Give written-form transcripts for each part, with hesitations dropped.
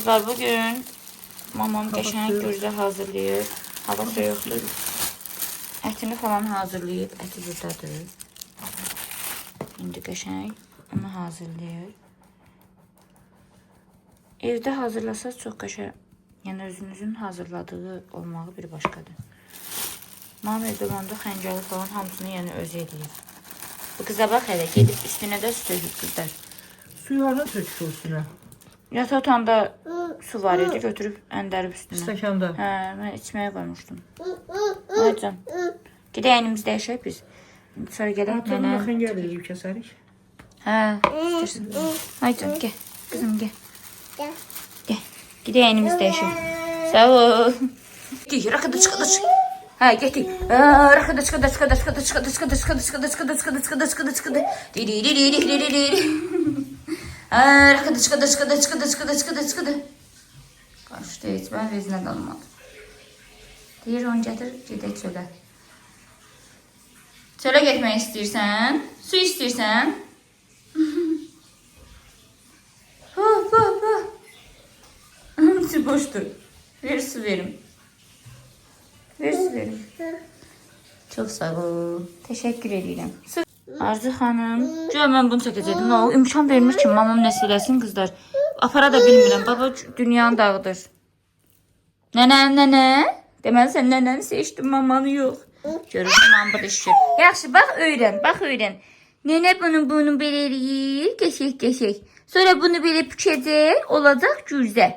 Kızlar bugün mamam qəşəng gürzə hazırlayır. Hava soyuqdur. Ətini falan hazırlayıb. Əti buradadır. İndi qəşəng onu hazırlayır. Evdə hazırlasaz çox qəşəng. Yəni özünüzün hazırladığı olmağı bir başqadır. Mamam evdə olanda xəncəli falan hamısını yəni özü edir. Bu qıza bax hələ gedib üstünə də su töküb qızlar. Suyu harada tökür üstünə? Yataq otağında su var idi, götürüb əndərib üstünə. Stəkanda. Hə, mən içməyə qoymuşdum. Aycan. Gedək əynimizi dəyişək biz. Sonra gedək Atın yaxın gəlirik, kəsərik. Hə, istəyirsin. Aycan, gəl. Qızım, gəl. Gəl. Gedək əynimizi dəyişək. Sağ ol. Gəl, raxıda çıxıda çıx. Hə, gətir. Raxıda çıxıda çıxıda çıxıda çıxıda çıxıda çıxıda çıxıda çıxıda çıxıda çıxıda çıxıda çıxıda. Raxıda çıxıda çıxıda çıxıda çıxıda çıxıda çıxıda. Qarışdı heç, mən vezinə qalmadı. Deyir, onu gətir, gedək çölə. Çölə getmək istəyirsən? Su istəyirsən? Hop, hop, hop. Hamısı boşdur. Ver su verim. Ver su verim. Çox sağ ol. Təşəkkür edirəm. Arzu xanım. Gör, mən bunu çəkəcəkdim. O imkan vermir ki, mamam nəsə eləsin qızlar. Apara da bilmirəm. Baba dünyanı dağıdır. Nənə. Deməli sən nənəni seçdin, mamanı yox. Görürsün, mamam burada işləyir. Yaxşı, bax öyrən. Nənə bunu belə eləyir. Qəşək. Sonra bunu belə bükəcək, olacaq gürzə.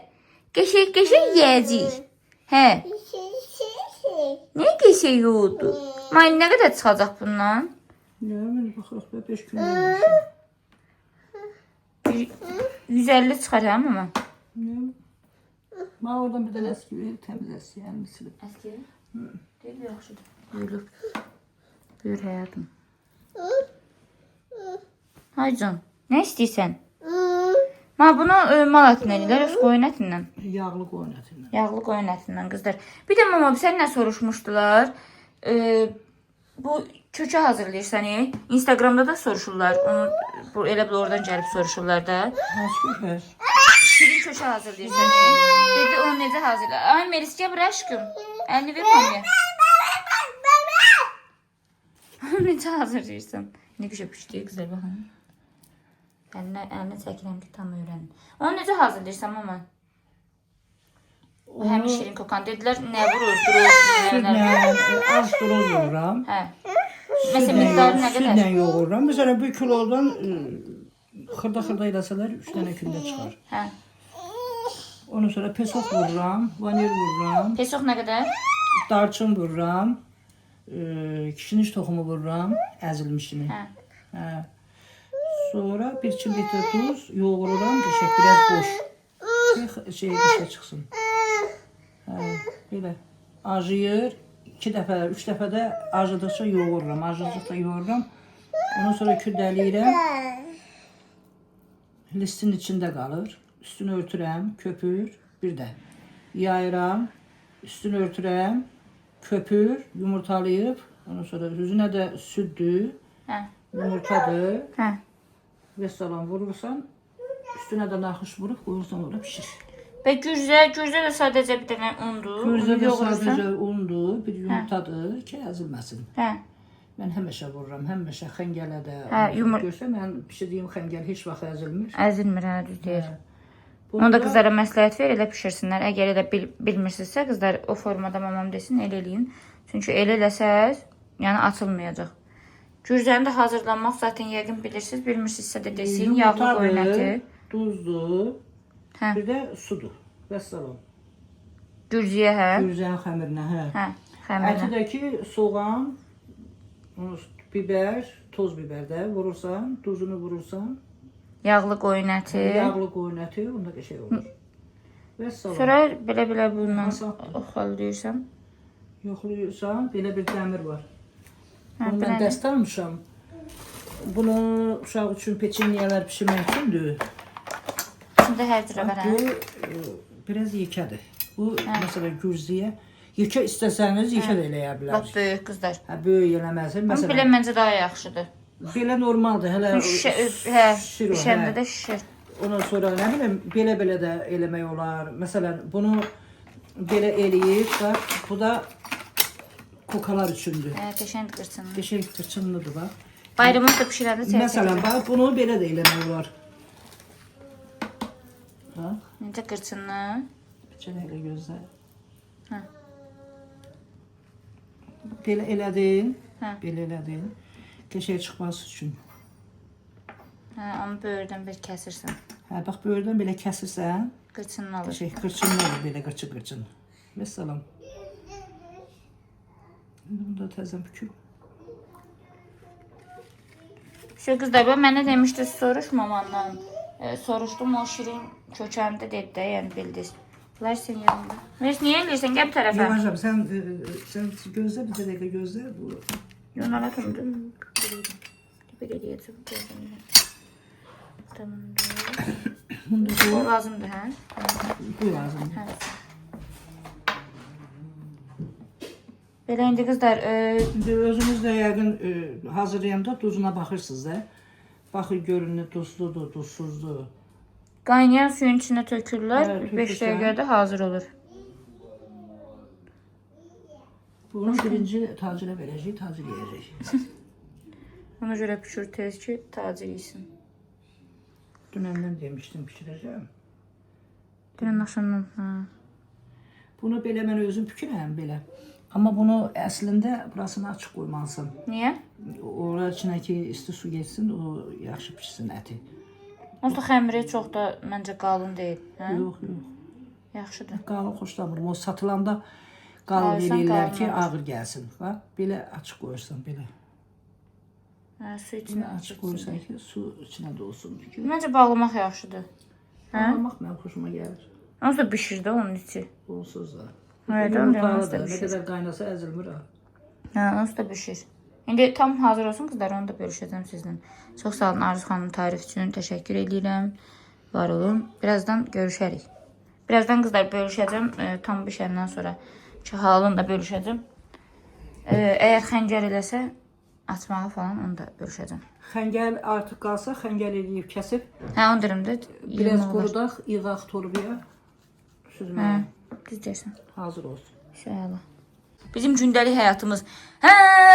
Qəşək yeyəcək. Hə. Nə qəşək oldu? Mayın nə qədər çıxacaq bundan? Nə, mən baxırıq, 5 gün 150 çıxar hə mama? Nə? Mən oradan bir dənə əski verir, təmiz əski, yəni silib. Əski? Deyil, yaxşıdır. Buyurub. Buyur həyatım. Haycan, nə istəyirsən? Bunu mal ətindən eləyir, öz qoyun ətindən. Yağlı qoyun ətindən. Yağlı qoyun ətindən qızlar. Bir də mama, sən nə soruşmuşdular? Bu kökə hazırlayırsan, Instagramda da soruşurlar. Onu elə bil oradan gəlib soruşurlar da. Hansı kökər? Şirin kökə hazırlayırsan. Dedi, onu necə hazırlar? Ay Melis, gəl bura aşkım. Əlini ver mamaya. Onu necə hazırlayırsan? Ne güzel pişdi, güzel baxın. Əlinə çəkirəm ki, tam öyrənin. Onu necə hazırlayırsan mama? Həmin şirin kokan. Dedilər, nə vurur, durur? Az duroz vururam. Hə. Məsələn, miqdarı nə qədər? Südlə yoğururam. Məsələn, 1 kilodan xırda eləsələr 3 dənə kündə çıxar. Hə. Ondan sonra pesok vururam, vanil vururam. Pesok nə qədər? Darçın vururam. Kişniş toxumu vururam, əzilmişini. Hə. Sonra 1 litr tuz yoğururam, qəşəng biraz boş. Dişə çıxsın. Hə, belə. Acıyır. 2 dəfə, 3 dəfə də acıdıqca yoğururam. Acıdıqca yoğururam. Ondan sonra kürdəliyirəm. Listin içində qalır. Üstünü örtürəm, köpür, bir də yayıram. Üstünü örtürəm, köpür, yumurtalayıb. Ondan sonra üzünə də süddür, yumurtadır. Və salam vurursan, üstünə də naxış vurub qoyursan, orada pişir. Və gürzə də sadəcə bir dənə undur. Gürzə də sadəcə undur, bir yumurtadır ki, əzilməsin. Mən həmişə vururam, həmişə xəngələ də. Görsə, mən pişirdiyim xəngəl heç vaxt əzilmir. Əzilmir, düz deyir. Onu da qızlara məsləhət ver, elə pişirsinlər. Əgər elə bilmirsinizsə, qızlar o formada mamam desin, elə eləyin. Çünki elə eləsəz, yəni açılmayacaq. Gürzəni də hazırlanmaq zaten yəqin bilirsiniz. Bilmirsinizsə də desin, yağlı qoyun əti. Duzdur, bir də sudur. Vəssalam. Gürzüyə, hə? Gürzənin xəmirinə, hə. Xəmirinə. Ətidəki soğan, biber, toz biber də vurursan, duzunu vurursan. Yağlı qoyun əti. Yağlı qoyun əti, onda qəşəng olur. Vəssalam. Sonra belə bundan oxalıyırsan. Yoxlayırsan, belə bir dəmir var. Bunu mən dəst almışam. Bunu uşaq üçün peçenyelər pişirmək üçündür. İçində hər cürə var, hə? Bu biraz yekədir. Bu, məsələn, gürzüyə. Yekə istəsəniz, yekə də eləyə bilər. Bax, böyük qızlar. Hə, böyük eləməzsin. Amma belə məncə daha yaxşıdır. Belə normaldır. Hələ Şişəndə də şişir. Ondan sonra ne bileyim belə də eləmək olar. Məsələn, bunu belə eləyib, bax, bu da kokalar üçündür. Qəşəng qırçınlı. Qəşəng qırçınlıdır bax. Bayramda pişirəndə çəkir. Məsələn, bax, bunu belə də eləmək olar. Bax, Necə qırçınlı? bir elə gözlə. Hə. Belə elədin, Hə. belə elədin. Qəşəng çıxması üçün. Hə, onu böyürdən bir kəsirsən. Hə, bax, böyürdən belə kəsirsən, Qırçınlı olur. qəşəng qırçınlı olur, belə qırçın. Məsələn. Bunu da təzən büküb. Şu qızlar, ben mənə demişdi, soruşmamandan. Soruşdum, o şirin kökəndə dedi də, yəni bildiniz. Bunlar sen yanında. Meris, niyə eləyirsən? Gəl bu tərəfə. Yavaşam, sən gözlə, bir dəqiqə gözlə. Bu Yonala kimdir? Belə eləyəcəm, gözləməyəm. Tamamdır. O lazımdır, hə? bu lazımdır. Hə. Belə indi qızlar, İndi özünüz də yəqin hazırlayanda duzuna baxırsınız da. Baxır görünür duzludur, duzsuzdur. qaynayan suyun içinə tökürlər. Hə, 5 tökürsən. dəqiqədə hazır olur. Bunu birinci tacirə verəcək, tacir yeyəcək. Ona görə pişir tez ki, tacir yesin. Dünəndən demişdim pişirəcəm. Dünən axşamdan, hə. Bunu belə mən özüm pişirəm belə. Amma bunu əslində burasını açıq qoymalısın. Niyə? Ora içinə ki isti su geçsin, o yaxşı pişsin əti. Onsuz da xəmiri çox da məncə qalın deyil, hə? Yox, yox. Yaxşıdır. Qalın xoşlamıram. O satılanda qalın Alırsan, eləyirlər ki, qalın olur. ağır gəlsin. Bax, belə açıq qoyursan belə. Hə, su Bunu içinə açıq qoyursan ki, su içinə dolsun. Çünki Məncə bağlamaq yaxşıdır. almaq mənim xoşuma gəlir. Onsuz da bişir də onun içi. Onsuz da. Evet, Yumurtalı onsuz da da, nə bişir. qədər qaynasa əzilmir ha. Hə, onsuz da bişir. İndi tam hazır olsun qızlar, onu da bölüşəcəm sizlə. Çox sağ olun Arzu xanım tarif üçün. Təşəkkür edirəm. Var olun. Birazdan görüşərik. Birazdan qızlar bölüşəcəm. Tam bişəndən sonra ki, halını da bölüşəcəm. Əgər xəncər eləsə, açmağı falan onu da bölüşəcəm. Xəngəl artıq qalsa, xəngəl eləyib kəsib, Hə, onu deyirəm də. biraz qurudaq, yığaq torbaya, süzməyə. Düz deyirsən. Hazır olsun. İnşallah. Bizim gündəlik həyatımız. Hə,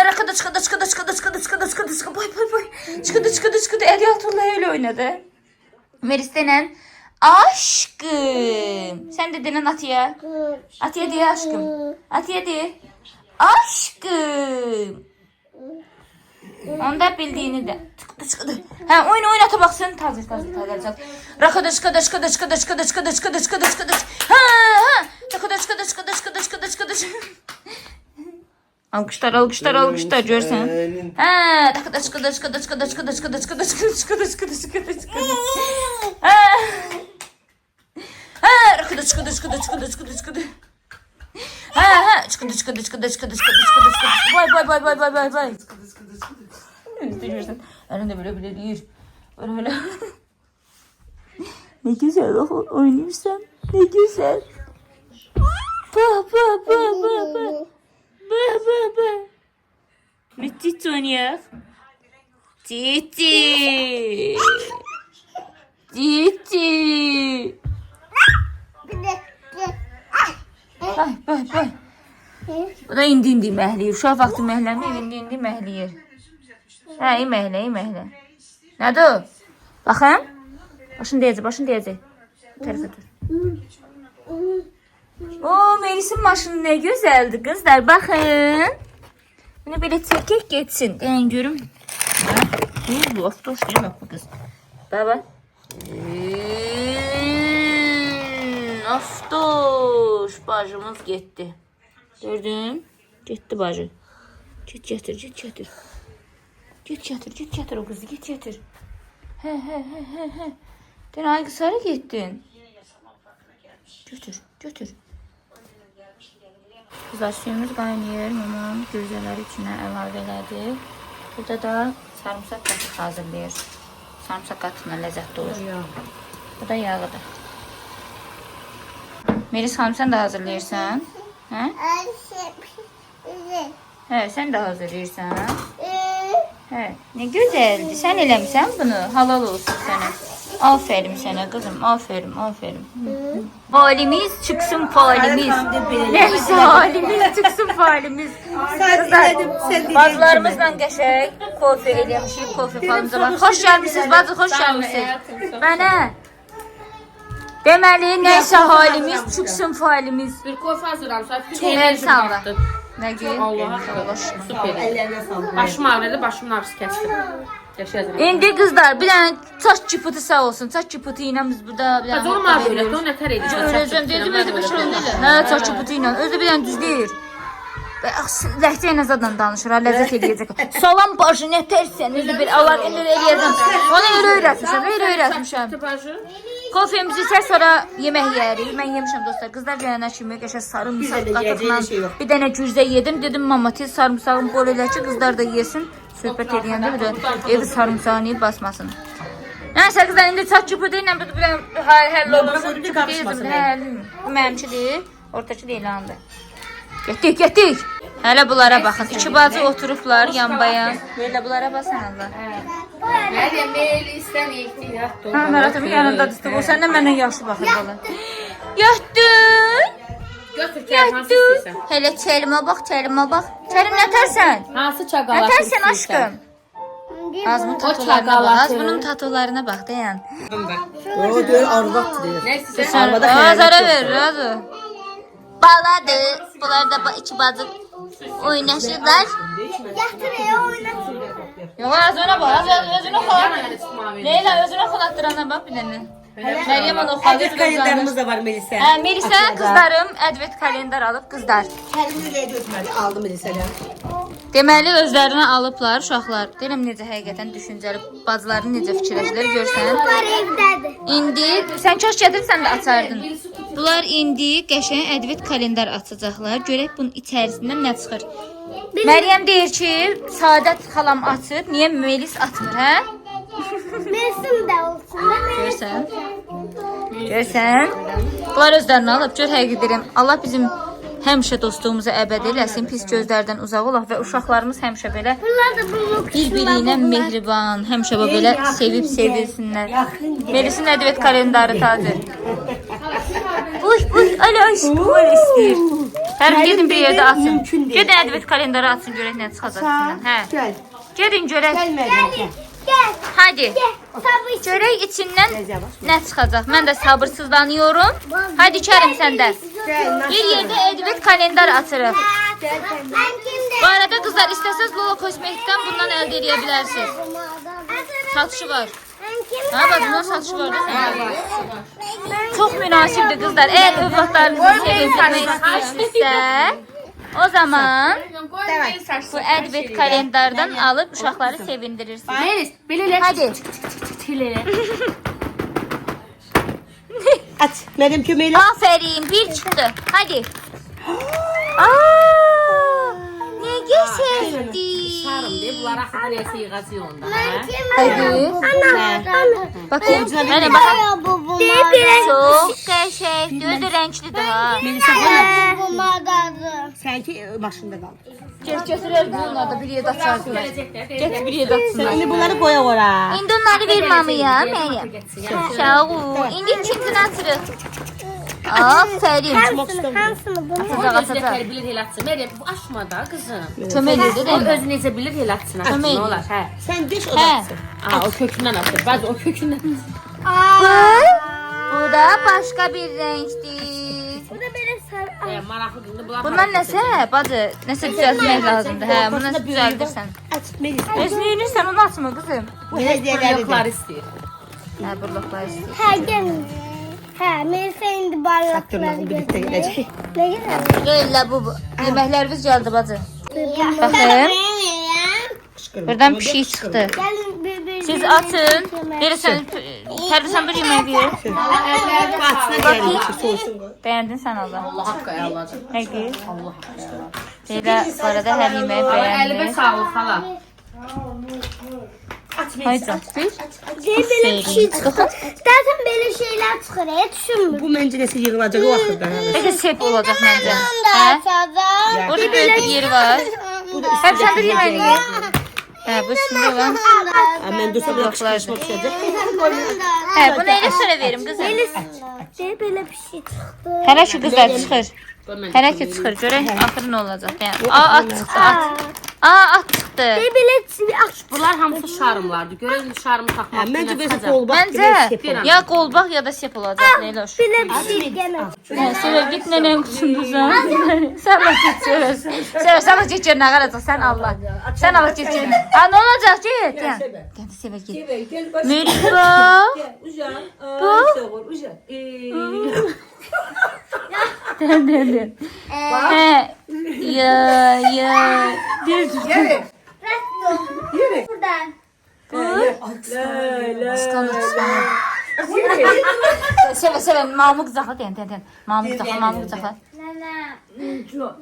rakada çıxada çıxada çıxada çıxada çıxada çıxada çıxada boy boy boy. Çıxada çıxada çıxada Əryalturla elə oynadı. Meris denən aşkım. Sən də denən Atiyə. Atiyə deyə aşkım. Atiyə deyə. Aşkım. Onda bildiğini de. Çıkıdı çıkıdı. Ha oyun ata baksın. Tazir. Rakada çıkada çıkada çıkada çıkada çıkada çıkada çıkada çıkada. Ha ha. Çıkada çıkada çıkada çıkada çıkada çıkada. Alkışlar görsen. Ha çıkada çıkada çıkada çıkada çıkada çıkada çıkada çıkada çıkada çıkada çıkada. Ha. Ha rakada çıkada çıkada çıkada çıkada çıkada. Ha çıkada çıkada çıkada çıkada çıkada çıkada. Vay. Biliyorsun. Elinde böyle değil. Böyle. Ne güzel oynuyorsan. Ne güzel. Ba. Müthiş oynuyor. Cici. Bay. Bu da indi məhliyir. Uşaq vaxtı məhləmir, indi məhliyir. Hə, iyi məhlə. Nədir o? Baxın. Başını deyəcək. Tərəfə dur. Oo, Melis'in maşını nə gözəldir qızlar. Baxın. Bunu belə çəkək geçsin. Deyən görüm. Bu aftoş deyil bax bu qız. Baba. Aftoş. Bacımız getdi. Gördün? Getdi bacı. Get gətir. Get gətir o kızı, get gətir. Hə. Dən ay qısara getdin. Götür. Kızlar suyumuz qaynayır. Mamam gözələri içinə əlavə elədi. Burada da sarımsaq qatıq hazırlayır. Sarımsaq qatıqla ləzzətli olur. Bu da yağıdır. Melis xanım, sən də hazırlayırsan? Hə? Hə, sən də hazırlayırsan? Hə, nə gözəldir. Sən eləmirsən bunu. Halal olsun sənə. Aferin sənə qızım, aferin, aferin. Falimiz çıksın falimiz. Neyse halimiz çıksın falimiz. Kızlar, bacılarımızla qəşəng kofe eləmişik, kofe falımıza var. Xoş gəlmişsiniz bacı, xoş gəlmişsiniz. Mənə. Deməli, neyse halimiz çıksın falimiz. Bir kofe hazırlamışlar. Çeyrək sağla. Nə gün? Allah'a süper. Başım ağrıdı, başımın ağrısı kəsdi. Yaşayacağım. İndi qızlar, bir dənə saç çıpıtı sağ olsun. Saç çıpıtı ilə biz burada bir dənə. Hadi onu ağrı öyrət, onu nətər edəcək? Öyrəcəm dedim, özü bir şey deyil. Hə, saç çıpıtı ilə. Özü bir dənə düz deyir. Ləhcə ilə zaten danışır, ha, ləzzət eləyəcək. Salam başı, nə tərsən, özü bir Allah eləyəcəm. Ona elə öyrətmişəm, elə öyrətmişəm. Kofemizi içər, sonra yemək yeyərik. Mən yemişəm dostlar. Qızlar gələnə kimi qəşəng sarımsaq qatıqla bir dənə güzdə yedim. Dedim mama tez sarımsağın bol elə ki, qızlar da yesin. Söhbət edəndə bir də evi sarımsağını basmasın. Nəysə qızlar, indi saç çıpıdı ilə bir həll olmasın. Bu mənimkidir, ortaki deyil andı. Getdik, getdik. Hələ bunlara baxın. İki bacı oturublar yanbayan. Belə bunlara baxın Allah. Məryəm, meyli istəniyikdir, yatdı. Ha, Məratımın yanında düşdü. O səndən məndən yaxşı baxır bala. Yatdın. Götür kəyəm, hansı istəyirsən? Hələ çəlimə bax, çəlimə bax. Çəlim nətərsən? Hansı çaqalatı Nətərsən aşkım? Azmın tatolarına bax. Az bunun tatolarına bax, dayan. O diyor arvat diyor. Nə istəyirsən? Azara verir, azı. Baladı. Bunlar da iki bacı oynaşırlar. Yox, az ona bax, az özünü oxalat. Leyla, özünü oxalattırana bax bir dənə. Məryəm onu oxaladır. Advet kalendarımız da var Melisa. Melisa qızlarım ədvət kalendar alıb qızlar. Kendimi öyle götürmedi. Aldım Melisa'ya. Deməli özlərinə alıblar uşaqlar. Deyirəm necə həqiqətən düşüncəli bacıların necə fikirləşdilər görsən. İndi sən kaş gətirsən də açardın. Bunlar indi qəşəng ədvət kalendar açacaqlar. Görək bunun içərisindən nə çıxır. Məryəm deyir ki, Saadət xalam açıb, niyə Melis açmır, hə? Resim de olsun. Görsən? Görsən? Bunlar özlərini alıb, gör həqiqət deyirəm. Allah bizim həmişə dostluğumuzu əbəd eləsin, pis gözlərdən uzaq olaq və uşaqlarımız həmişə belə Bunlar da bunu bir-biri ilə mehriban, həmişə belə sevib sevilsinlər. Melisin ədvət kalendarı tacı. Uy, ala aşkım, ala istəyir. Hər gedin bir yerdə açın. Gedin ədvət kalendarı açın, görək nə çıxacaq içindən. Hə. Gel. Gedin görək. gel. Hadi. Tabii ki. Görək içindən nə çıxacaq. Mən də sabırsızlanıyorum. Hadi Kərim sən də. Bir yerdə ədvət kalendar açırıq. Ben kimde? Bu arada qızlar istəsəz Lola Kosmetikdən bundan əldə edə bilərsiniz. Satışı var. Ben kimde? Ha bak bundan satışı var. Çox münasibdir qızlar. Əgər övladlarınızı sevindirmək istəyirsinizsə, o zaman bu ədvət kalendardan alıb uşaqları sevindirirsiniz. Melis, belə Hadi. Aç. Benim kömeğiyle. Aferin bir çıktı. Hadi. Aa, ne geçerdi. Bunlar axı buraya yığacaq onda. Hadi. Bakayım. Hani bak. Çok qəşəng. Gözü renklidir ha. Melisa bana. Bu magazı. Sanki başında kaldı. Götürər bunlar da bir yerdə açarsınlar. Get bir yerdə açsınlar. Şimdi bunları koya ora. İndi onları ver mamaya, Məryəm. Sağ ol. İndi ikincisini açırıq. Aferin. Hansını bunu? Atacaq, Özü atacaq. də bilir elətsın. Məryəm, bu aşma da qızım. Kömək edir, O değil mi? özü necə bilir elətsın. Kömək Nə olar? edir. Hə. Sen düş Hə. odaksın. O kökündən atır. Bəzi o kökündən. Bu da başqa bir renkdir. Bu da böyle sarı. Maraqlıdır. Bunlar Bunlar nəsə, bacı, nəsə düzəltmək lazımdır. Hə, bunu nəsə düzəldirsən. Aç Melisa. Özünü yürürsən, onu açma qızım. Bu hediyeleri Yoxlar de. istəyir. Hə, burluqlar istəyir. Her gün. He, Melisa indi barlakları Saktırmalı birlikte götürüyor. gidecek. Ne güzel. Elə bu. Yeməklərimiz gəldi bacı. Bakın. Baxın. Kışkırma. Buradan pişik çıxdı. Gelin birbirine. Siz atın. Verirsən, tərbisən bir yemək verir. Atsına gelin. Soğusun. Bəyəndin sən Allah. Allah haqqı alacaq. Həqiqi. Elə bu arada hər yeməyi Əlibə bəyəndi. sağlıq xala. Haycan. Bir. Böyle bir şey çıkıyor. Zaten böyle şeyler çıkıyor. Hiç düşünmüyor. Bu mencinesi yığılacak o akılda. Bəlkə sep olacaq məncə. Bunu da Hə? açacağım. Orada böyle bir yeri var. Hep sən bir yeməyini ye. Hə, bu üstündə olan. Mən dursam da Yoxlardı. qışqırışma düşəcək. Hə, bunu elə sonra verim qızım. Deyə belə bir şey çıxdı. Hələ şu qızlar çıxır. Hələ ki çıxır. Görək axırı nə olacaq. Yəni, at çıxdı, at. At çıxdı. Deyə belə aç. Bunlar hamısı şarımlardır. Görün şarımı taxmaq. Məncə belə qolbaq Məncə ya qolbaq ya da sep olacaq Leyloş. Belə bir şey gəlmir. Səvər git nənənin qutusunduzan. Sən bax get Səvər. Səvər sən bax get gör nə qalacaq sən Allah. Sən Allah get gör. Ha nə olacaq get. Gəl Səvər get. Merhaba. Den. He. Ya. Buradan. Səvər mamı qızaxla den. Mamı qızaxla. Nənə. Canım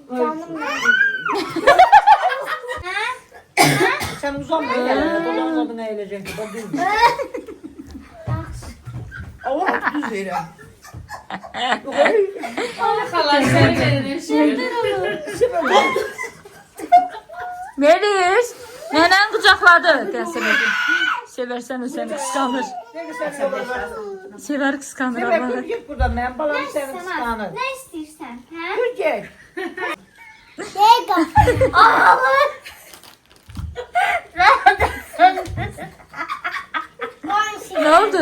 Sən uzanma gələ. Dolanmadın əyiləcək. Allah düz verirəm. Melis. Nənən qucaqladı. Gəl Səvər. Səvər sən o səni qısqanır. Səvər qısqanır Səvər Allah. dur git buradan. Mənim balam səni qısqanır. Nə istəyirsən? Hə? Dur gəl. Dəqiq. Allah. Nə oldu?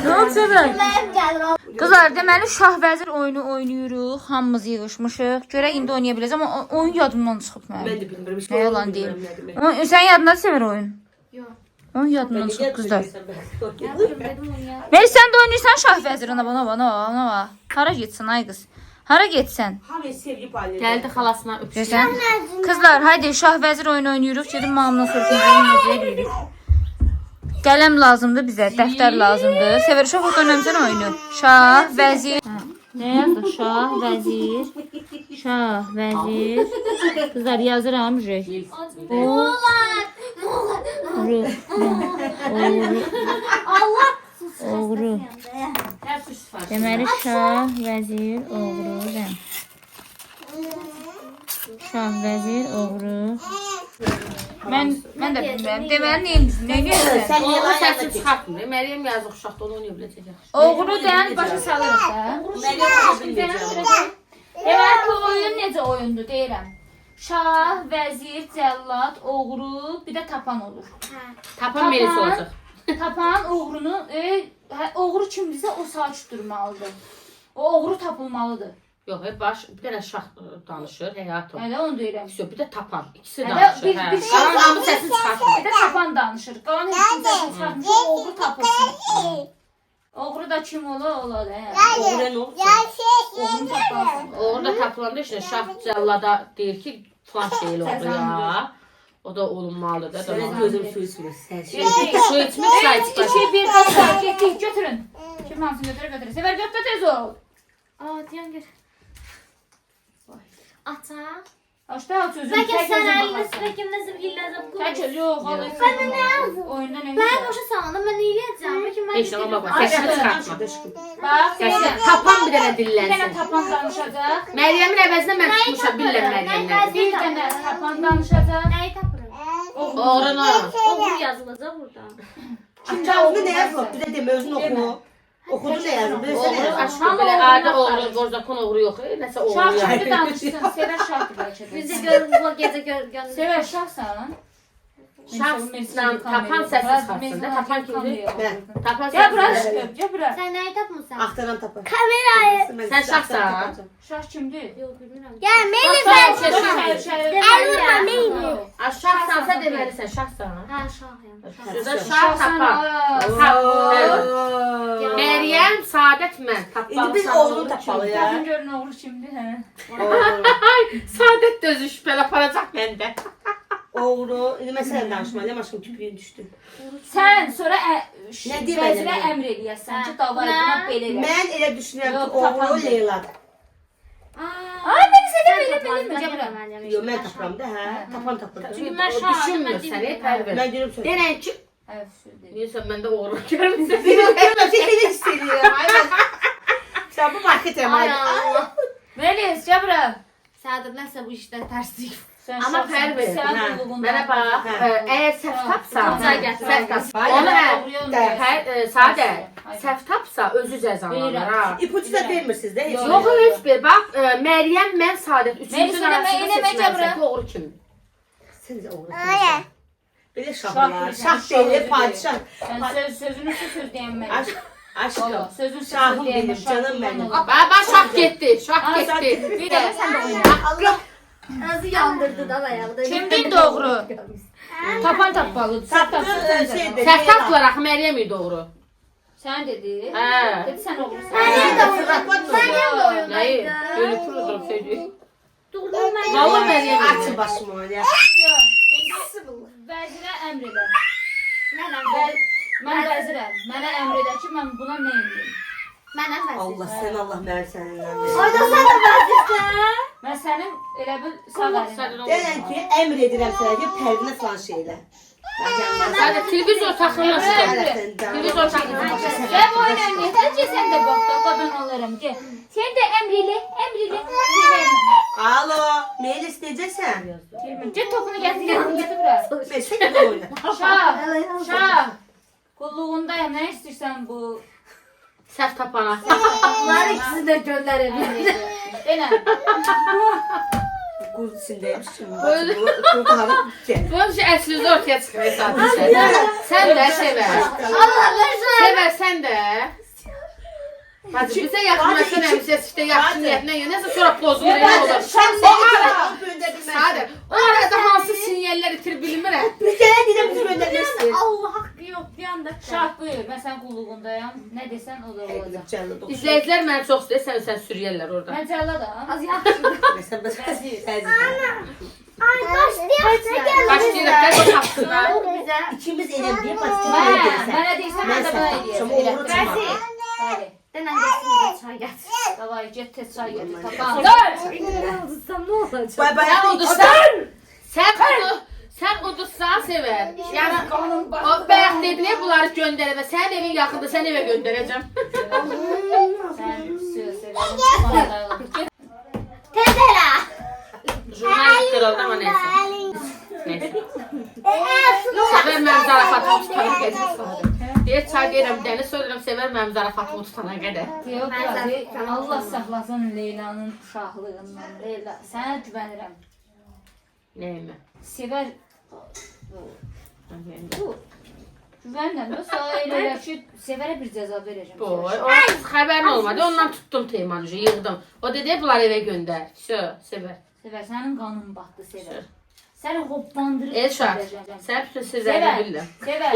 Nə oldu Səvər? Mən gəlirəm. Qızlar, deməli şah vəzir oyunu oynayırıq. Hamımız yığışmışıq. Görək indi oynaya biləcəm amma oyun yadımdan çıxıb mənim. Mən də bilmirəm. Heç Nə yalan deyim. Sən yadında Səvər oyun? Yox. Oyun yadımdan çıxıb qızlar. Dedim onu. Məli sən də oynayırsan şah vəzirinə bana. Hara getsin ay qız? Hara getsən? Hamı sevgi paylaşır. Gəldi xalasına öpüşdü. Görsən? Qızlar, haydi şah vəzir oyunu oynayırıq. Gedim mamamla soruşacağım necə edirik. Qələm lazımdır bizə, dəftər lazımdır. Səvər uşaq oynamısan oyunu. Şah, vəzir. Nə yazdı? Şah, vəzir. Şah, vəzir. Qızlar yazıram. Allah. Oğru. Deməli şah, vəzir, oğru. Şah, vəzir, oğru. Mən də bilmirəm. Deməli nə görürsən? Oğlu səsini çıxartmır. Məryəm yazıq uşaqda onu oynaya biləcək. Oğru dən başa salırıq da. Deməli bu oyun necə oyundur deyirəm. Şah, vəzir, cəllad, oğru, bir də tapan olur. Tapan Melis olacaq. Tapan oğrunu, oğru kimdirsə o sakit durmalıdır. O oğru tapılmalıdır. Yox, bir dənə şah danışır, həyatım. Elə onu deyirəm. Bir də tapan. İkisi Hələ danışır. bir şey Qalan hamı səsini çıxartmır. Bir də tapan danışır. Qalan hepsini səsini çıxartmış, o oğru tapılsın. Oğru da kim ola da. Oğlan olur. Oğrunu tapansın. Orada tapılanda işte şah cəllada deyir ki, falan şeyli oldu ya. O da olunmalıdır. Sənin gözüm su içmir. Sən şey. Su içmiş, çay içmiş. İki, bir, başla. Getdik, götürün. Kim hamısını götürür. Səvər götür tez ol. Aa, diyan gel. Ata. Açda sözüm. Bəlkə sən əlini sürəkəm nəzim illəcəm. Təcil, yox. Sən nə yazdın? Oyunda nə Mən yazır? boşa salonda mən eləyəcəm. Bəlkə mən Heç amma bak, səsini çıxartma. Bax, Səsini tapan bir dənə bir dənə dillənsin. tapan danışacaq. Məryəmin əvəzinə mən tutmuşam, bilirəm Məryəmdən. Bir dənə tapan danışacaq. Nəyi tapırım? Oğrun oğrun. Oğru yazılacaq burada. Şimdi ağzını ne yazıyor? Bir de deme özünü oku. Okudu ne yazıyor? Bir de sen ne Oğru, yazıyor? aşkım, belə adə oğru, qorzakon oğru yox. Nəsə oğru Şah ya. kimi danışsın. Sevər şahdır bəlkə də. Biz də görürük bu gecə gönül. Sevər şahsan. Şahla tapan səsi çıxartsın da. Tapan kimdir? Tapan Gəl bura səsi. çıxıb, gəl bura. Sən nəyi tapmısan? Aktaran tapar. Kamerayı. Sən şahsan. Şah kimdir? Yox, bilmirəm. Gəl, Meli Bax, mən. sən şah. Əl vurma, Meli. Şahsansa deməlisən, şahsan. Hə, şahıyam. Sözə şah tapan. Məryəm, Saadət mən. İndi biz oğlunu tapalı ya. Baxın görün oğlu kimdir, hə? Saadət də özü şübhələ aparacaq məndə. Oğru. İndi mesela danışmalıyım. Aşkım küpüğün düştü. Sən sonra Nə deyim vəzirə mən? əmr eləyəsən ki, davayına belə elə. Ben elə düşünürəm ki Yok, oğru tapandır. Leyla. Ay, mən isə də belə bilmir, gəl bura. Yo ben taparam da ha. Tapan tapır. Çünki mən düşünmür səni, Pərvin. Ben görüp söyleyeyim. Denən ki, Evet, söyle. deyirsən məndə oğru görmüsən. Ben seni hissediyorum. Aynen. Sen bu market Ay emanet. Allah. Melis, gəl bura. Sədir nəsə bu işdə tərslik. Sən Amma şahsən, Pərvi, sən hə, qulluğunda. mənə bax, əgər səhv tapsa, Tuncay səhv gətir. tapsa, onu sadə, səhv tapsa özü cəzalanır ha. İpucu da vermirsiniz də heç. Yox, heç bir, bax, Məryəm, mən Sadət, üçüncü Məryəm, arasında eləmə, seçməliyəm, Cəbrə. doğru kim? Sən də oğurlusun. Belə şahlar, bilirsən, şah şah deyil, özü padişah. Sən sözünü söz deyənmə. Aşkım, Sözün şahım benim, canım benim. Bax, şah getdi, şah getdi. Bir də sən də oyna. Ağzı yandırdı da ayağında. Kimdir doğru? Tapan tapmalıdır. Səhv Tapdın tapsan şeydir. Səhv tapdılar, Məryəm idi doğru. Sən dedi. Hə. Dedi sən oğrusan. Meryem de oyundaydı. Nəyi? Ölü puludur, söylüyor. Doğru ben. Valla Məryəm Açın idi. başımı oraya. İndi vəzirə əmr elə. Mən vəzirəm. Mənə əmr elə ki, mən buna nə edeyim? Allah sen Allah ver seninle. Oynasana vazgeçsen. Mən sənin elə bil sağ əlinə. Deyən ki, əmr edirəm sənə ki, pərdinə falan şeylə. Sadəcə televizor taxılmasın. Televizor taxılmasın. Gəl oynayın. Yeter ki sən də bax da qadın olaram. Gəl. Sən də əmr elə. Alo, mail istəyəcəksən? Gəl topunu gətir gətir bura. Mesela gibi oyna. Şah. Qulluğundayım. Nə istəyirsən bu? Səhv tapana. Bunlar ikisi de gönderelim. Denə. Kurt içindeymiş şimdi. Kurtarıp gel. Bu şey əslində ortaya çıxır sadəcə. Sən də sevər. Allah versin. Sevər sən də. Hacı bizə yaxınlaşın əmsiyə işte yaxşı niyyətinə yönəsə sonra pozulur elə olur. Sen seni kırıp gönderdim ben. Sadə. O arada hansı sinyaller itir bilmirəm. Bir kere dile bizi göndermişsin. Allah hakkı yok bir anda. Şah buyur. Mən sənin qulluğundayam. Nə desən o da olacaq. Canlı doktor. İzləyicilər məni çox istəyir, sən sürüyərlər orada. Mən cəlladam. Az yaxşı. Mesela Ay başlayalım. Başlayırıq da bu tapsınlar. Bize. İkimiz elem diye Mən, başlayalım. mənə deyirsən, mən də mənə Şimdi deyirəm. oğru Elə. çıkma. Bəli. Denen geçsin çay getir. Davay, get tez çay getir. Tapam. Uzursam ne olacak? Bay bay. Sən udursan, sən udursan sevər. Yəni o bayaq dedilər bunları göndərəmə. Sənin evin yaxında, sən evə göndərəcəm. Sən söz sevərim. Tezera. Jurnalist qırıldı ama neyse. Neyse. Sevər mənim zarafatımı tutana qədər. Deyir çay deyirəm, dəniz söylürəm, sevər mənim zarafatımı tutana qədər. Yox, Allah saxlasın Leylanın uşaqlığından. Leyla, sənə güvənirəm. Neyimə? Sevər. Güvənirəm. Yoxsa elə ki, sevərə bir cəza verəcəm. Boy, o xəbərin olmadı. Ondan tutdum temanı, yığdım. O dedi bunları evə göndər. Sevər. Sevər, sənin qanın batdı, sevər. Səni hoppandırıb Elşad, verəcəm. sən bütün sirlərini bilirəm. Sevər.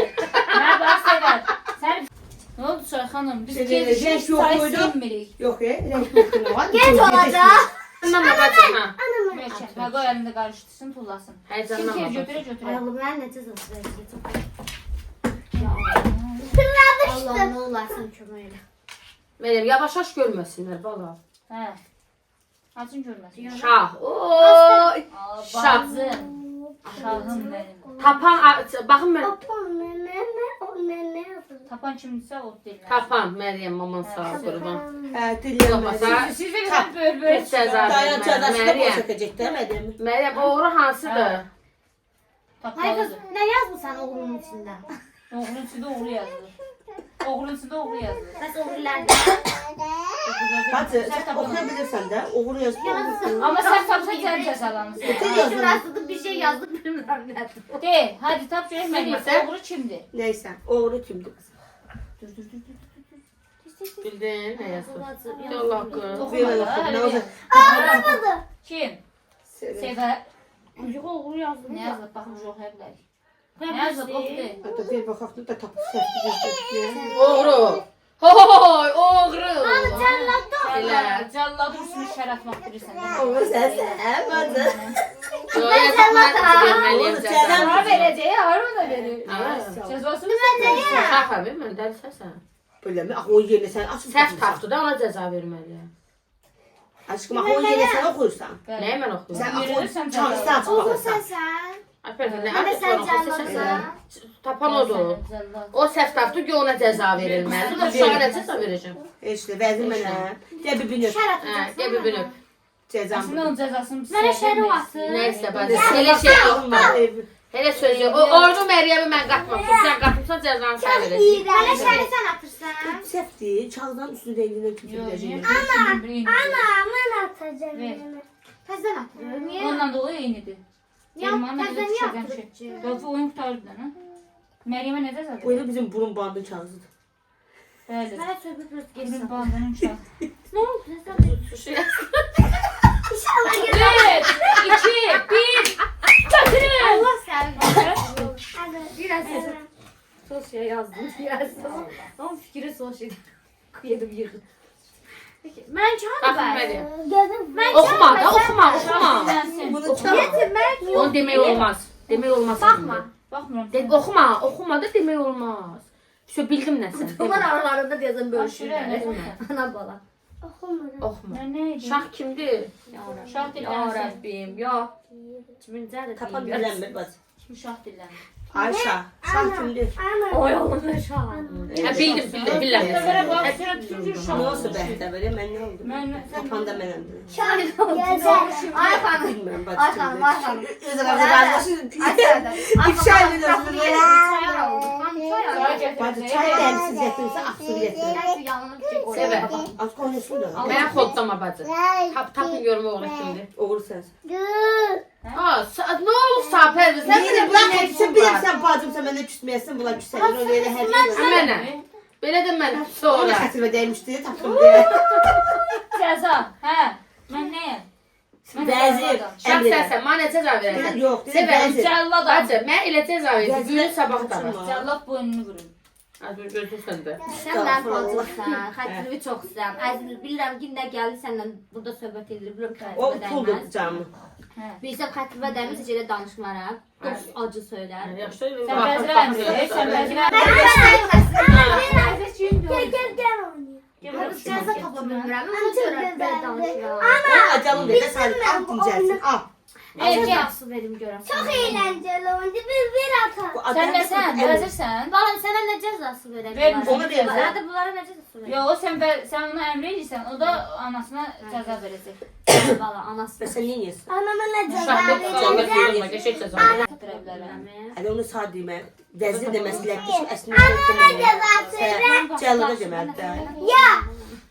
Nə var sevər? Sən nə oldu Soy xanım? Biz Renk yok sayı muydu? silmirik. Yok ya. Renk yok. Var. Geç olacak. Bundan bacım ha. Mürəkkəb. Və qoy əlində qarışdırsın, tullasın. Kim Həyəcandan ki bacım. götürə. Ayağım ben ne cezası verecek? Allah Allah ne olasın kömeğiyle. Mənim yavaş-yavaş görməsinlər bala. Hə. Açın görməsin. Şah. Oy. Şah. Bacım. Şahım mənim. Tapan, baxın mən. Tapan kimdirsə o deyil. Tapan, Məryəm maman sağ ol qurban. Dillemez. Siz də görən böl-böl. Heç cəza Dayan verməm. çadasını boş Məryəm. çekecek demedim mi? Məryəm, oğru hansıdır? Hayır kız Tapalıdır. ne yazmışsan oğlunun içinde? Oğlun içində oğlu yazılır. Oğlun içində oğlu yazılır. Nasıl oğullar? Hadi okuyabilirsen de oğru yazıp Amma sən tapsa gəlin cəzalanırsan. Getir yazın. Yazdı bir şey yazdık bilmem ne. De, hadi tap görək mənim. Bilmirsən? Oğlu kimdir? Neyse oğru kimdi kız? Bildin, nə yazır? Allah qız. Oxuyalım, ne olacak? Kim? Sevər. Sevər. Yok oğul yazdım. Nə yazıb? Baxın, oxuya bilərik. Nə yazıb? Oxu. Hatta bir bakaklı da tapıp səhvli Oğru. Hoy, oğru. Elə. Cəlladı üstünü şərəf baxdırırsan. Oğru sen bacı. Yoya tapmanı verməliyəm Oğru, cəza. cəza. Hara verəcək? Hara ona verir? Ha. Cəzasını verəcək. Şah abi, mən dəlisəsən. Böyle mi? Axı o yerine sen açıp Səhv tapdı da ona cəza verməliyəm. Aşkım axı o yerine sen okursan. Nəyi mən oxuyum? Sen Verirsən axı çağırsın açıp Oğul bakırsan. sen. Aferin, nə Hadi sen oxuyursan canlanırsan. Tapan odur. O səhv tapdı ki ona cəza verilməlidir. O uşağa nə cəza verəcəm? İşte verdim mənə. Gəl bir binir. Şer Hə, atacaksın. gəl bir binib. Cezam. Aslında onun cezasını biz Mənə şəri sevdirmək atır. Neyse bacı. Hele şey yok da. Hele söz yok. O ordu Meryem'i ben katmamışım. Sen katmışsan cezanı sen verirsin. Mənə şəri sən atırsan. Sefti, çağdan üstünü renginden kimse Yox, biləcək. yox. Mən atacağım. Ver. Təzdən atır. Niyə? Onunla da o eynidir. Ya, Elmanı da təzdən niyə düşəcəm atırıq ki? şey. Yox, oyun qutardı da, nə? Məryəmə nə cəzadır? Bu elə bizim burun bandı kağızıdır. Bəli. Mənə söhbət biraz Bizim geçsin. bandının uşağı. Nə oldu? Təzdən Şu şey. İnşallah 3, 2, 1. Götürün. Allah səni. Biraz sos şey yazdım. Biraz sos. Onun fikri sos şey. Yedim yığın. Peki, mən canım Bakın var. Meryem. Mən Okuma da okuma. Sensin. Bunu çağır. Getirmək Onu demək olmaz. Demək olmaz. Baxma. Baxmıram. Okuma da demək olmaz. Şu bildim ne sen. Bunlar aralarında deyəsən Bölüşürlər. bölüşürlər. Ana bala. Okuma. Nə idi? Şah kimdi? Şah Ya dillənsin. Rəbbim, ya. Kimin cədə Tapan bilənmir bacı. Kim şah dillənir? Ayşe, şah kimdir? Oy oğlum şah. Ha bildim. Səfərə bax, sənə tütücür Ne şah. olsa bəhtə belə, mən nə oldu? Mən Tapan da mənəmdir. Şahid oldu. Ay xanım. Bilmirəm bacı. Ay xanım, ay xanım. Öz aramızda razılaşın. Çay Bacı çay dərsiz gətirirsə, axsız gətirir. Sever. Az konuşsun da. Ben kodlama bacı. Tapın görme oğlu kimdi? Olur sensin. Aa, ne olur Saper? Sen Yine bile bırak bırak hepsi bilirsən bacımsa mənə küsməyəsən, bunlar küsəlir. O elə hər şey. Mənə. Belə de mən Ona sonra. xətirmə dəymişdi, tapdım deyə. Cəza. Hə. Mən nəyəm? Bəzi Şah sensen, bana ceza verirsin. Yox, dedi Sever. bəzi. Cəlladam. Bacı, ben ile ceza verirsin. Günün sabah da var. Cəllad boynunu vurun. Az önce gözüsündü. Sən mənim bacımsan, xətrimi çox istəyirəm. Əziz, bilirəm ki, nə gəldi səndən burada söhbət edir. Bilirəm O xətrivə puldur dəyməz. canım. Bilsəm xətrivə dəyməz, heç elə danışmaram. Dost acı söylər. Yaxşı. Sən bəzirəmsin. Sən bəzirəmsin. Cəza tapa bilmirəm. Mən görə belə danışıram. O acalım dedi, sən al diyecəksin, al. Cəzası verim görəm. Çok eğlenceli oldu. Bir atalım. Bu Sən acalım nəsən? dedi, Bəzirsən? Balam sənə nə cəzası verək? Verin, onu verin. Hadi bunlara nə cəzası verək? Yox, sən ona əmr edirsən, o da anasına cəza verəcək. Bala anası. Bəs sən niyə yesin? Anama ne ceza Şahbet sonra vereceğim? gözüme geçecek ceza. Gətirə bilərəm. Hələ onu sağ demə. Vəzir deməsi ləpkiş, əslində deməli. Cəllada deməli də. Ya.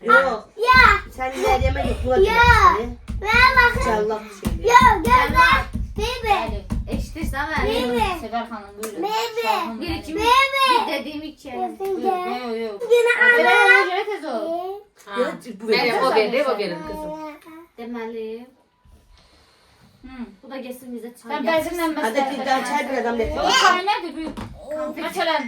Yox, Ya. sən Məryəmə yox, buna deməlisən. Ver bakın. Cəllad şeydir. Ya gel ver. Bebe. Bəli. Eşitirsən məni? Bebe. Sevər xanım, buyurun. Bebe. Şahın Bir mənim. iki Bebe. bir dediğim iki. Buyurun, yox, yox. Yine Verə, ana. görə tez ol. Bu Meryem o verir. verdi, o verir kızım. Deməli. Hı. Bu da gəlsin bizə çay Sən gətirsin. bəzirlə Hadi bir daha çay bir adam Yox, gətir. çay nədir bu? Məsələn,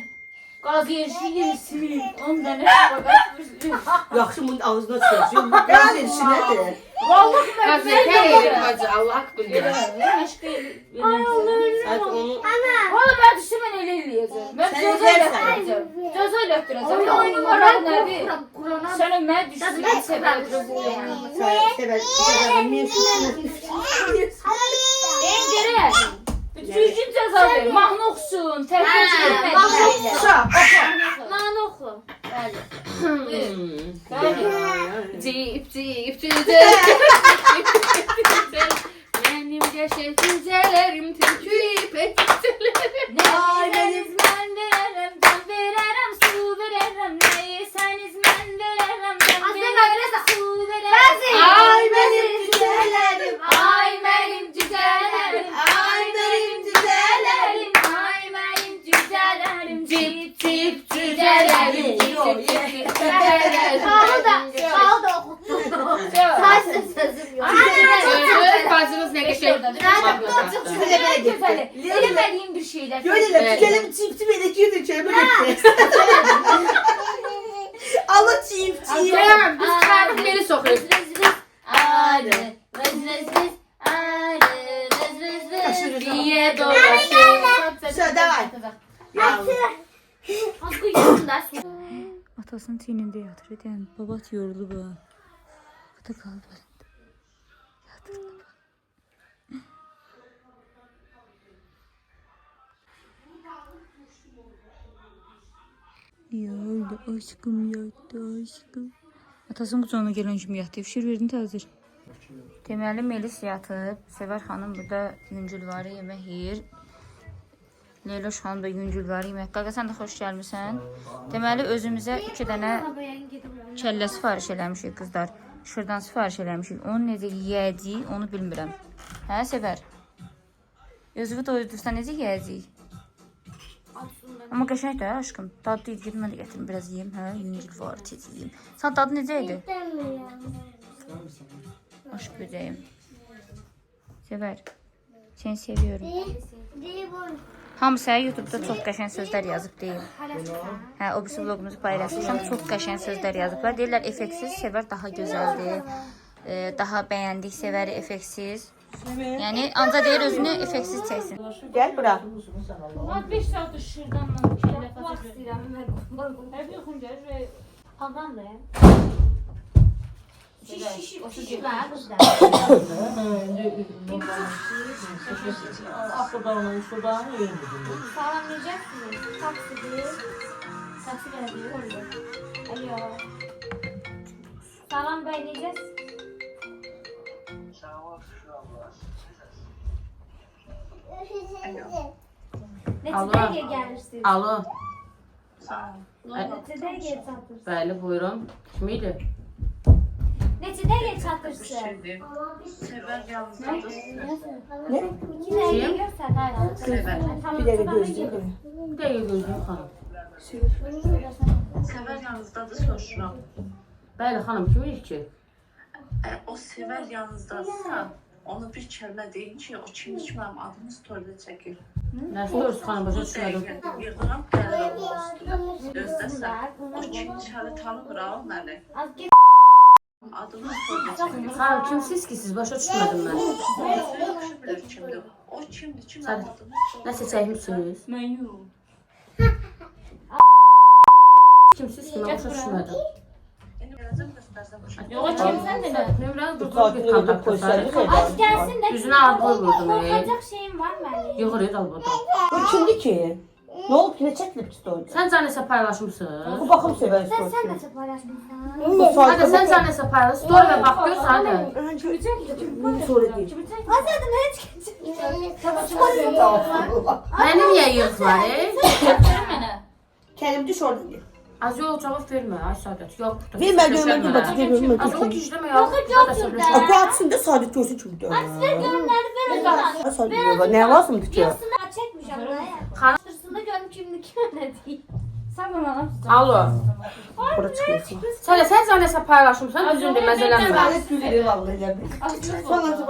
qaz yerişi yerisi. Onun da nə baxaq. Yaxşı bunun ağzına çıxır. Bu qaz erişi nədir? Vallahi mən Kız ne verir bacı, Allah hakkı bilir. Məşq edirəm. Sən onu Valla mən düşsəm mən elə eləyəcəm. Mən Sən cəza eləyərsən. elətdirəcəm. Cəza elətdirəcəm. Oyunun var nədir? Kur'an'a Sənə mən düşsəm mən sevərəm. sevər. En gerek. Düzgün cəza ver. Mahnı oxusun. Tərbiyə mahnı etmə. Mahnı oxu. Bəli. Bəli. Cip cip cip benim yaşa cücelerim tükürüp ettilerim. Ne isəniz mən verərəm, can verərəm, su verərəm. Ne isəniz mən verərəm, can verərəm, su verərəm. Ay benim cücelerim, Ay mənim cücələrim, ay mənim cücələrim, ay mənim cücələrim, cip cip cücələrim, cip cip cücələrim. Sağ da okuttum. Sadece sözüm yok. Sözü bacınız ne geçer? Şöyle böyle Güzel. getir. Eləmədiyim bir şeylər. Görelim, tükelim çiftçi beni girdi çöpe gitti. Allah çiftçi. Tamam, biz tarifleri sokuyoruz. Arı, vız vız vız, arı, vız vız vız, diye dolaşır. Söyle, davay. Ya. Az koyuyorsun dersin. Atasının çiynində yatır. Yəni babat yorulub ha. Ata qalıb əlində. Yatır. Ya öyle aşkım yattı aşkım. Atasının qucağına gələn kimi yatdı. Fikir verdin təzir. Deməli Melis yatıb. Səvər xanım burada yüngülvarı yemək yeyir. Leyloş xanım da yüngülvarı yemək. Qaqa sən də xoş gəlmisən. Deməli özümüzə 2 dənə kəllə sifariş eləmişik qızlar. Şırdan sifariş eləmişik. Onu necə yeyəcəyik onu bilmirəm. Hə Səvər? Özünü doydursan necə yeyəcəyik? Amma qəşəng də aşkım. Dadlı idi. Mən də gətirim biraz yeyim. Hə, yüngülvarı tez yeyim. Sən dadı necə idi? Hoş böceğim. Səvər. Seni seviyorum. Hamısı YouTube'da çox qəşəng sözlər yazıb deyim. Hə, o birisi vlogumuzu paylaşmışam. Çox qəşəng sözlər yazıblar. Deyirlər effektsiz Səvər daha gözəldir. Daha bəyəndik Səvəri effektsiz. Yəni ancaq deyir özünü effektsiz çəksin. Gel bura. 5 saat şırdanla kəllə fazla istəyirəm. Hər bir yoxum gəlir və adam da ya. Şiş var qızlar. Akıdanın sudan yedim. Sağlamlayacaksınız. Taksidir. Taksi veriyor. Alo. Salam beyleyeceğiz. Neçədə gəlirsiniz? Alo. Neçədə çatırsınız? Bəli, buyurun. Kim idi? Neçədə çatırsınız? Ne? İki dəqiqə görsən. Bir dakika gözleyeyim. Bir dəqiqə gözləyim xanım. Səvər yanınızdadır, soruşuram. Bəli, xanım, kim idi ki? O Səvər yanınızdadırsa, onu bir kəlmə deyin ki, o kimdir ki, mənim adımı storydə çəkir. Nə soruyorsun xanım, başa Bu düşmədim. dəqiqə yığıram, gəlir olmaz. Gözləsən, o kimdir hələ tanımıram məni. Adımı storydə çəkir. Xanım, kimsiz ki siz, başa düşmədim mən. Yaxşı bilir kimdir. O kimdir ki, mənim adımı Nəsə çəkmişsiniz? Mən yox. Kimsiz ki, mən başa düşmədim. gələcəm göstərsəm. Yox, kimsən demə. Nömrəni durdurub bir kontakta sarı. Az gəlsin də. Üzünə adlı vurdum. Korkacaq şeyim var mənim. Yığır et albada. Bu kimdi ki? Ne oldu ki? Ne çekilip story? Sən canəsə paylaşmışsın. Bu bakım sever Sən story. nəsə paylaşmısan? Hadi sən canəsə paylaş. Story və bax gör hadi. Sonra değil. Azadın heç Məni niyə yığdılar? mənə. Kendim düş oradan gel. Az yol cavab vermə, ay Saadət. Yox. Vermə görmə bak görmə. Az onu gizləmə ya. Yox, yox, Aku atsın da Saadet görsün çünkü. Görünləri ver. Saadet ne lazım ki? Yarısını çəkmişəm də. Xanırsında görüm kimdir ki nə deyim. Sən bana Alo. Burada çıkıyorsun. Sən canəsə paylaşmışsan, düzündür məzələnmə. Saadet güzel vallahi. Sana da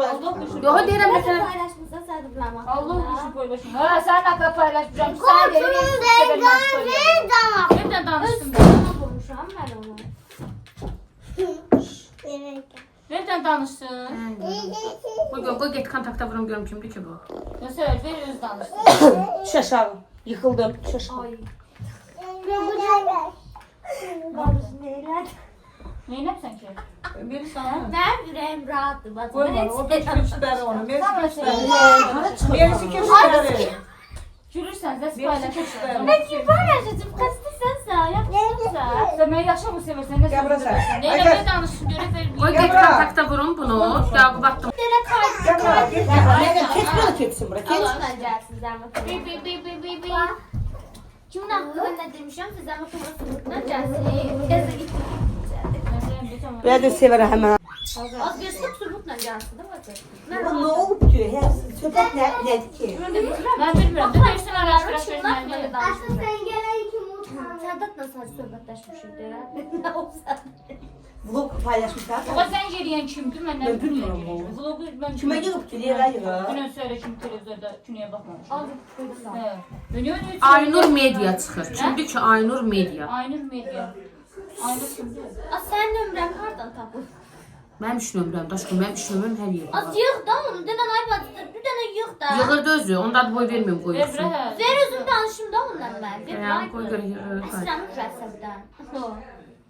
Yox, deyirəm məsələn. paylaşmışsan sən də bilməm. Allah kuşu paylaşım. Ha sen ne paylaşacağım? Sen de Nereden danışdın ben? Bulmuşam mən onu. Nereden danıştın? Qoy get kontakta vurum görüm kimdir ki bu. Nasıl ver öz danıştın. Şaşalım. Yıkıldım. Şaşalım. Ay. Barış neyler? Neyin yapsan ki? Bir sana. Ben yüreğim rahattı. Bak, Koyma, o da küçükleri onu. Sana söyle. Birisi küçükleri. Gülürsen de Birisi paylaşırsın. küçükleri. Ben kim paylaşacağım? Kastıysan sen. Yapmışsın. Sen beni yaşa mı seversen? Ne Gel burası. seversen? Neyle Ay, ne danıştın? Göre ver. Qoy get kontakta vurum bunu. Yaqub attım. Gel buraya. Gel. Kes böyle ketsin buraya. Kes. Allah'tan gelsin zahmet. Bi. Kimin hakkında ne demişim? Size bakın burası gelsin. Gezi git. Ben de severim hemen. Az bir surutla gelsin değil mi? Ne oldu ki? Her söhbət nədir ki? Ben bilmiyorum. De versin araştıraş Kimin versin. hakkında danışmışsın? Sadatla sadece söhbətləşmişik. Ne olsa. Vlog paylaşmışlar. Ama sen yeriyen kimdi? Ben ne Ben bilmiyorum bu. Vlogu ben Kime yığıp ki? Yere yığır. Dünün söyle kim televizyonda küneye bakmamış. Al koydular. Evet. Beni öyle Aynur Media çıxır. Kimdir ki Aynur Media? Aynur Medya. Aynur kimdi? Az sen nömrəni hardan tapın? Mənim iş nömrəm, daşqın, mənim iş nömrəm hər yerdə. Az yığ da onu. Dənən iPad-da bir dənə yığ da. Yığır da özü, onda da boy verməyim Ver qoyursun. bre. Ver özüm danışım da ondan mən. Bir Ya, qoy görə yığır. İstəyirəm rəsəbdən.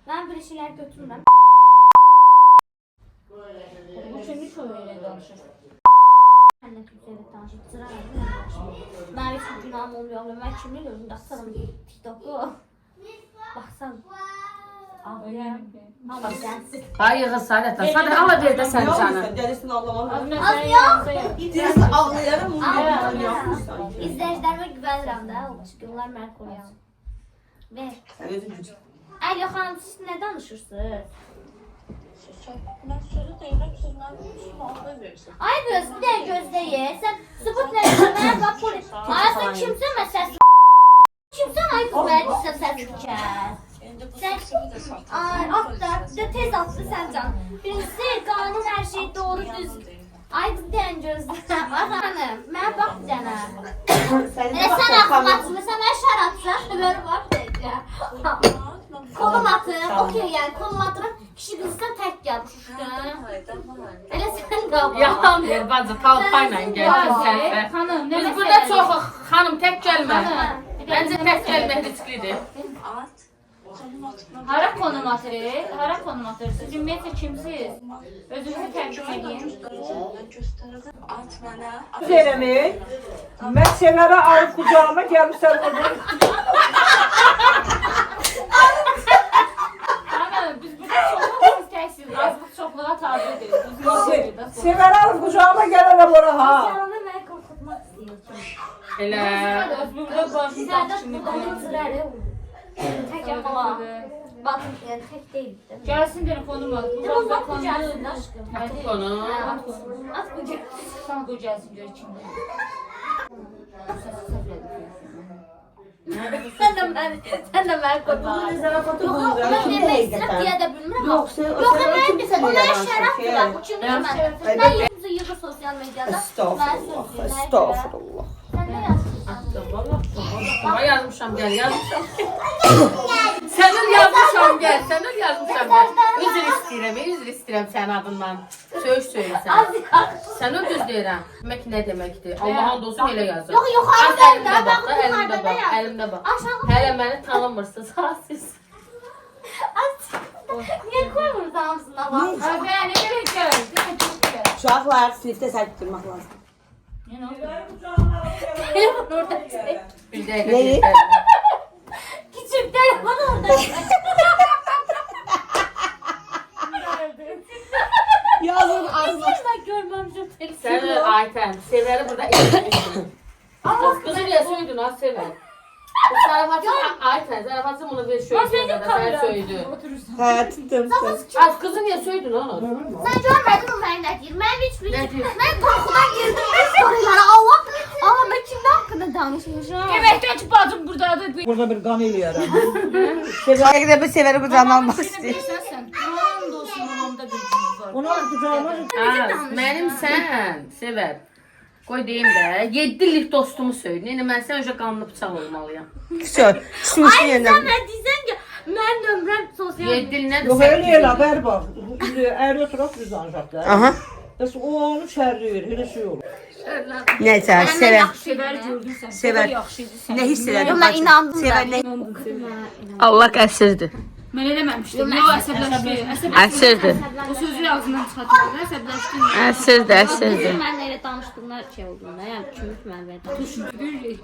Mən bir şeylər götürmürəm. Bu çünkü şöyle danışır. Mən də kimsəyə danışıb sıralarım. Mənim heç günahım olmuyor. Mən kimin özümdə atarım TikTok-u. Baxsan. Hayır Saadet. Saadet Allah ver de sen canım. Gelirsin ağlamanı. Az Ağlayaram onu yapmışsan. İzləyicilərimə güvənirəm də. Çünki onlar məni qoruyur. Ver. Sen özün gücün. Əli xanım, siz nə danışırsınız? Ben sözü deyirəm, siz mənim sualda verirsin. Ay göz, bir də gözləyin. Sən sübut nə mənə bax polis. Ay sən kimsən mən səs. Kimsən ay qız mənə səs kəs. Ay atla, bir də tez atlı sən can. Birincisi qanun hər şey doğru düz. Ay dən gözlə. Ay xanım, mənə bax bir dənə. Sən axlatmısan, mən şərabçısan, xəbəri var deyəcə. Kolum atır, okey yəni kolum atırım. Kişi qızsan tək gəl şuşqın. Elə sən də var. Yalan ver bacı, kalpayla gel. Xanım, nə Biz burada çox xanım tək gəlmə. Bence tək gəlmək risklidir. At. Konum atma. Hara konum atırıq? Hara konum atırırsınız? Ümumiyyətlə kimsiz? Özünüzü təqdim edin. Ben gösterdim. At mənə. Seremi, ben Sever'i alıp kucağıma gelmişler orada. Xanım, biz burada çoxluğumuz təksiniz. Azlıq çoxluğa tabi edirik. Biz yox edirik. Sever'i alıp kucağıma gelene bura ha. Canını mən qorxutmaq istəyirəm. Elə. Özümüzdə başımız Sizlərdə kimi qolun sırarı. Tək amma. Batın yəni tək deyildi. Gəlsin telefonum at. Bu Tamam da bak bu gəlsin aşkım. Atıq onu. At bu gəlsin. Sana qoy gəlsin gör kimdir. Sən də məni qorxutmaq. Zarafatı Yox, buyurdu. mən demək istəyirəm deyə də bilmirəm. Yoksa Yox, sen mən kimse o niye mənə yalan şərəfdir söylüyor? bax. Çünki mən yığır sosial mediada. Estağfurullah, estağfurullah. Sən nə yazırsan? Ama yazmışam gel, yazmışam. Senin yazmışam gel, senin yazmışam gel. Üzr istəyirəm sənin adından. Söz söyləyirsən. Sən o düz deyirəm. Demək nə deməkdir? Allah'ın olsun elə yazır. Yox, yox, Az əlimdə əlimdə bax, bax, əlimdə yuxarıda bax, yaz. əlimdə bax. Aşağı Hələ məni tanımırsınız, ha siz. niyə qoymursan hamısına bax? Abi, nə gerek gör? Uşaqlar sinifdə səhv tutmaq lazım. Telefon orada. Bir dəqiqə. Neyi? Küçük telefon orada. Yazın ağzına. Ben görməmişəm telefonu. Sən Aytən, Sevəri burada eşitmişsin. Qızı niyə söydün ha Sevər? Bu zarafatı Aytən, zarafatı bunu ver söydüyən qədər səni söydü. Hə, tuttum. Az qızı niyə söydün onu? Sən görmədin o məni nə deyir? Mən heç Nə bir deyir? mən qorxudan girdim bu storylara. Allah mən kimdən haqqında danışmışam? Deməkdən ki, bacım buradadır. Burada bir kan eləyərəm. Belki de bu Sever'i kucağıma almak istiyor. Sən, Quran olsun, mamamda bir cüz var. Onu alıp kucağıma Mənim sən, Sevər. Qoy deyim də, 7 illik dostumu söydün. İndi mən sən önce qanlı bıçaq olmalıyam. Şu, şu yerden. Sən mən deyirsən ki, mən nömrəm sosial 7 il nədir? Yok öyle değil haber bak. Eğri oturup biz danışaklar. Aha. Bəs o onu şərləyir, elə şey olur. Neyse, Sever. Sevər gördün sən. Sever. Yaxşı idi sən. Ne hiss ederdin? Mən inandım da. Sever ne? Allah əsirdir. Mən eləməmişdim. Yox, əsəbləşdi. Əsirdir. O sözü ağzından çıxartdım. Əsəbləşdim. Əsirdir. Mənlə elə danışdığımlar şey olduğunda, yəni kimlik mən verdim.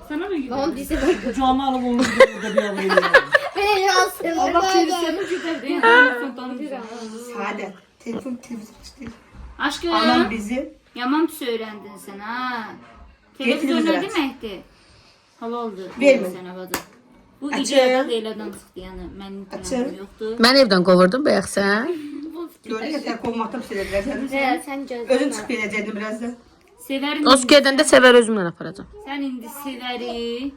Sənə mi gibi? Onu deyirsən. Kucağıma alıp onu burada bir alayım. Mən elə asıyorum. Allah səni gedərdi. Sən tanıyırsan. Saadet. Telefon istiyor. Aşkım. Anam bizi. Yaman pis öyrəndin sən, ha? Getirin Televizor nə zət. deməkdir? Hala oldu. Vermə. Sənə bacım. Bu Açın. ideyadan elədən çıxdı, yəni mənim Açın. planım yoxdur. Mən evdən qovurdum bayaq sən. Gördün ya sen kovmaktan sileceğim. Sən gözlə. Özün çıkıp geleceğini biraz da. Sevərin, Os gedəndə Sevər özümlə aparacam. sən indi sevəri,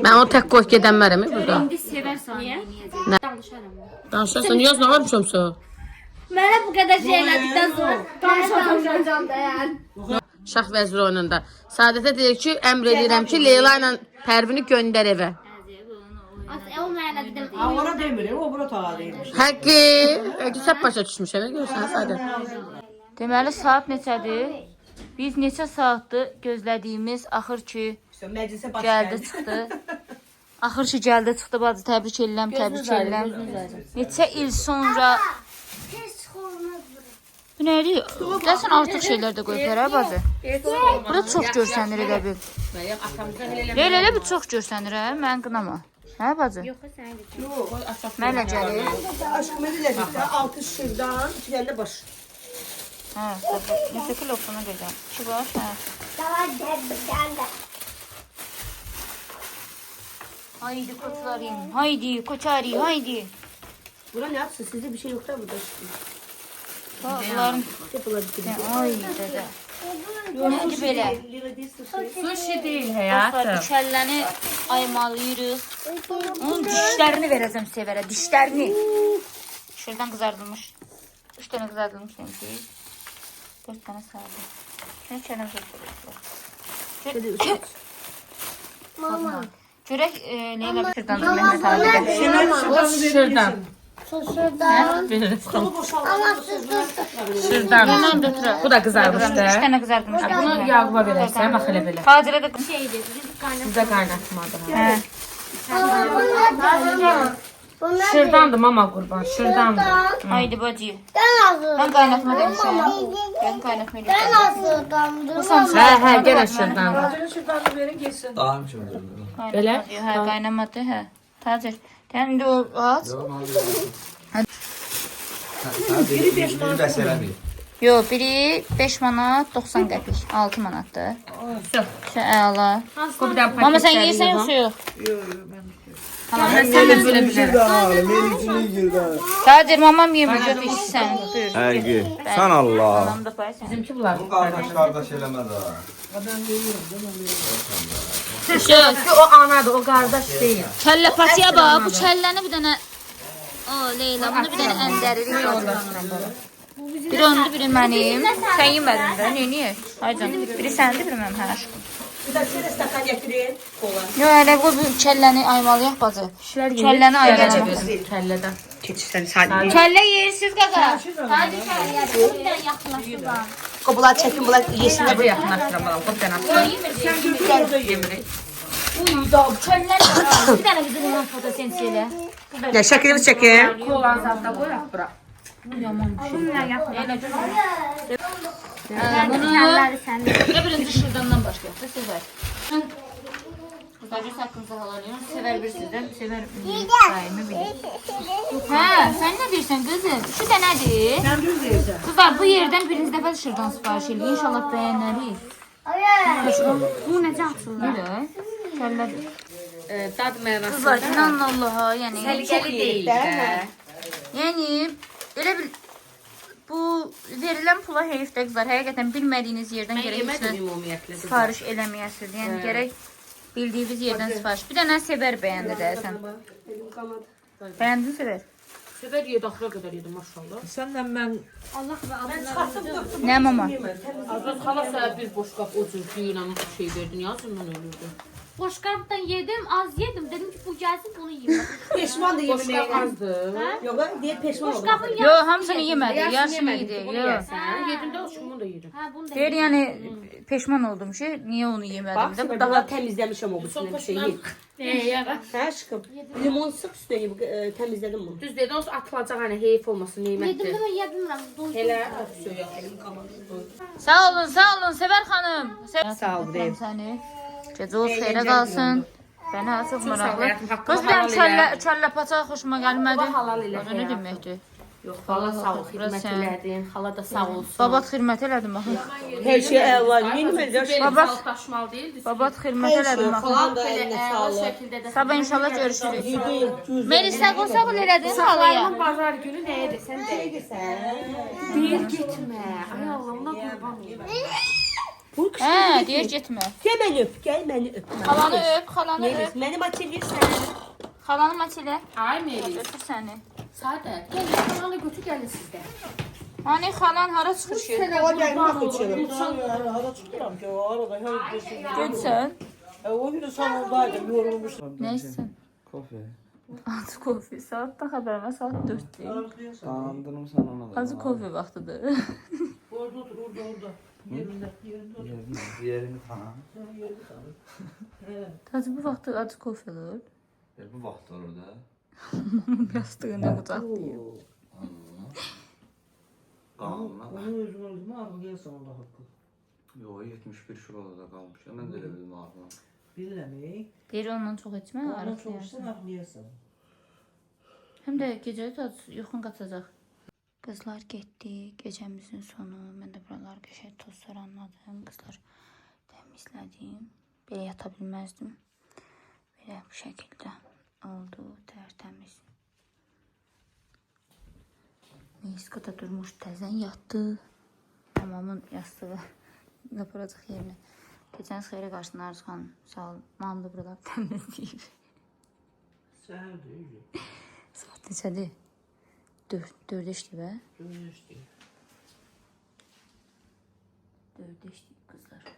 Mən onu tək qoy gedənmərəm burada. indi sevər səni eləyəcək. Danışaram. Danışarsan, yaz nə varmışamsa. Mənə bu qədər şey elədikdən sonra danışacağam da yəni. Şah vəzir oyununda. Saadətə deyir ki, əmr edirəm ki, Leyla ilə Pərvini göndər evə. O mənə dedim. Ha ona demir, o bura tağa değilmiş. Həqqi. Səhv başa düşmüşəm, görürsən Saadət. Deməli saat neçədir? Biz neçə saatdır gözlədiyimiz axır ki Meclise baş gəldi çıxdı. Axır ki gəldi çıxdı bacı, təbrik edirəm, təbrik edirəm. Neçə il sonra bu nədir? Dəsən artıq şeylər də qoyublar ha bacı. Burada çox görsənir elə bil. Elə bir çox görsənir hə, mən qınama. Hə bacı? Yox, sən de. Yox. Mənlə gəlir. Aşkım elədik də 6 şırdan, 2 dənə də baş. Hə, neçə kilosunu qoyacam? 2 baş, hə. Haydi koçlarım, haydi koçari, haydi. Bura ne yapsın? Sizde bir şey yok da burada. Bunların, Yapılar bitirin. ay dədə. Nədir belə? Sushi değil Dostlar, hayatım. bu kəlləni aymalıyırıq. Onun dişlərini verəcəm sevərə, dişlərini. Şuradan qızardılmış. 3 dənə qızardılmış demişik. 4 dənə sardı. Şunu kələm söyləyirlər. Mama. Görək Leyla bir şuradan da Mehmet abi də. Şırdan. Şırdan. Bundan götürək. Bu da kızarmıştı. 3 dənə qızardılmış. Bunu yağma verirsen bak hele böyle. Tacirə də Şeydi, biz kaynağı. Bize kaynatmadı. hə. Şırdandı mama kurban. Şırdandı. Haydi bacı. Ben qaynatma demişəm. Ben qaynatma demişəm. Bu son He gene şırdandı. Tacir'in şırdanını verin geçsin. Dağım şimdi. Belə? Hə, qaynamadı, hə. Tacir. Sən indi o aç. Biri 5 manat. Bir məsələ bir. Yox, biri 5 manat 90 qəpik. 6 manatdır. Əla. Bu bir tane Mama paket sən yeyirsən veriyor. yoxsa yox? Ben sen de böyle bilirim. Tacir mamam yemir, götür sən. Buyur. Həqiqi. Sən Allah. Anam da paysan. Bizimki bunlar. Bu qardaş eləmə də. Çünkü o anadır, o kardeş değil. Kəllə patiyə bax, bu kəlləni bir dənə o Leyla, bunu bir dənə əndəririk. Biri ondur, biri mənim. Sən yemədin də, neyini? Haycan, biri səndir, biri mənim, hə aşkım. Bir de şöyle stakan getirin. Kola. Yox, hələ bu kəlləni aymalıyıq bacı. Kəlləni aymalıyıq. Kelleden. Keçirsən sadece. Kəllə yeyirsiniz qaqa. Hadi kəllə yeyirsiniz. Bir dənə yaxınlaşdır bax. Kobular çekin, bunlar yesin de Bu yakınlaştıramam. Bu tane. Yemirik. Uy da kəllər. Bir dənə bizim ondan fotosensiya elə. Ya şekerimiz çekin. Kolan zaten koyak bırak. Bunu ne birinci şırdandan başlayaq da sevər. Sadəcə haqqınızı halalayın. Sevər bir sizdən, sevər daimi bilir. Hə, sən nə deyirsən qızım? Şu dənədir. Sen düz deyirsən. Kızlar bu yerdən birinci dəfə şırdan sifariş eləyin. İnşallah bəyənərik. Bu necə açılır? Belə. Kəllədir. Dad meyvesi. Kızlar inanın Allaha, yəni Səliqəli değil de. yəni elə bil bu verilən pula heyfdə qızlar. Həqiqətən bilmədiyiniz yerdən Ben gərək yemedim heç nə ümumiyyətlə. sifariş eləməyəsiniz. Yəni gərək bildiyiniz yerdən sifariş. Bir dənə sevər bəyəndi də sən. Bəyəndin sevər? Sefer yedi, axıra kadar yedim maşallah. Senden ben Allah və adına. Nə mama? Azraz hala sana bir boş qap o cür düyünə şey verdin ya, ondan ölürdü. Boşqabdan yedim, az yedim. Dedim ki bu gəlsin bunu yeyim. Peşman da Boş yemin qap ederim. azdı. Yok diye peşman oldum. Boşqabın Yo, hamısını yemədi. Yarısını yedi. Bunu Yo. yersən. Yedim də o şumu da yedim. Ha bunu da Deyir yəni peşman oldum ki, niyə onu yemədim Bak də. şimdi Bu daha daha temizlemişim o bu bir şey değil. Ya. Ha aşkım. Limon sık üstüne temizledim bunu. Düz dedi, o atılacaq hani heyf olmasın yedim nimetdir. də mən yeyə bilmirəm. Doydum. Elə söyləyək, elim qamadı. Sağ olun, sağ olun Sevər xanım. Sağ ol, deyim. Səni. Gecə olsun, xeyrə qalsın. Bəni çox maraqlı. həyatım haqqını Qız mənim halal elə. kəllə paça xoşuma gəlmədi. Allah halal elə O nə həyatım. deməkdir? Yox, hala sağ ol, Bura xidmət sən. elədin. Hala da sağ olsun. Babat xidmət elədim baxın. Her şey var. Yeni mi? Babat- Sağlaşmalı deyil. Babat xidmət elədim baxın. Falan da eline O sağlık. şəkildə də. Sabah inşallah görüşürük. Melis sağ ol elədin xalaya. Saxlarımın bazar günü nəyə desən deyirsən. Deyir getmə. Ay Allah'ına qurban olayım. Hə, deyir getmə. Gel beni öp. Gel beni öp. Xalanı öp, xalanı Melis, öp. benim açılırsan. Xalanı maçilə. Ay Melis. Götür səni. Sadə. Gəl, bana götür gəlin sizdə. Hani xalan hara çıxır ki? Hava gelmek için. hara çıkıram ki o arada her bir şey. Götsən. O gün sen oradaydım yorulmuştum. Nə istsən? Kofe. Acı kofe. Saatdan xəbər var, saat 4-dür. Dağındırım sen ona da. Acı kofe vaxtıdır. Orada otur orada. Yerinde. Yerini tanım. Tacı bu vaxtı acı kofe olur. Bu vaxt orada. Yastığını qucaqlayır. Qanunla. Onun özünü öldüm ağrı gelsin Allah hakkı. Yo 71 şurada da qalmış. Mən də elə bildim ağrına. Bir eləmək. Bir ondan çox içmə, Ondan arıq çox yersən. içsən ağlayasan. Həm də gecə də yuxun qaçacaq. Qızlar getdi, gecəmizin sonu. Mən də buraları qəşəng tozlar anladım. Qızlar təmizlədim. Belə yata bilməzdim. Belə bu şəkildə oldu, tərtəmiz. Miska da durmuş, təzən yatdı. Mamamın yastığı aparacaq yerinə. Keçən xeyrə qarşısında Arzuxan sağ ol. Mamam da buraları təmizləyib. Səhər deyil. Saat neçədir? 4 işdir bə? Görüşdük. 4 işdir qızlar.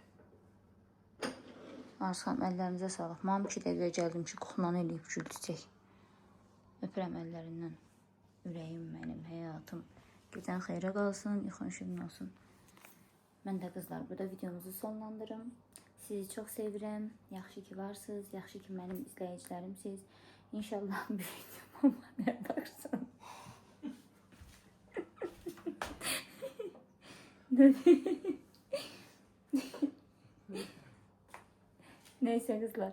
Arzuxan əllərinizə sağlıq. Mamam 2 dəqiqə gəldim ki, qoxunan eləyib gül çiçək. Öpürəm əllərindən. Ürəyim mənim, həyatım. Gecən xeyrə qalsın, yuxun şirin olsun. Mən də qızlar burada videomuzu sonlandırım. Sizi çox sevirəm. Yaxşı ki varsınız. Yaxşı ki mənim izləyicilərimsiz. İnşallah bir videoma mənə baxsın. Neyse kızlar.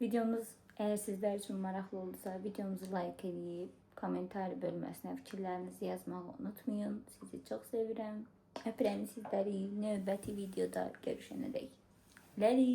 Videomuz eğer sizler için maraqlı oldusa videomuzu like edip komentar bölməsinə fikirlərinizi yazmağı unutmayın. Sizi çox sevirəm. Öpürəm sizləri. Növbəti videoda görüşənədək. Ləli.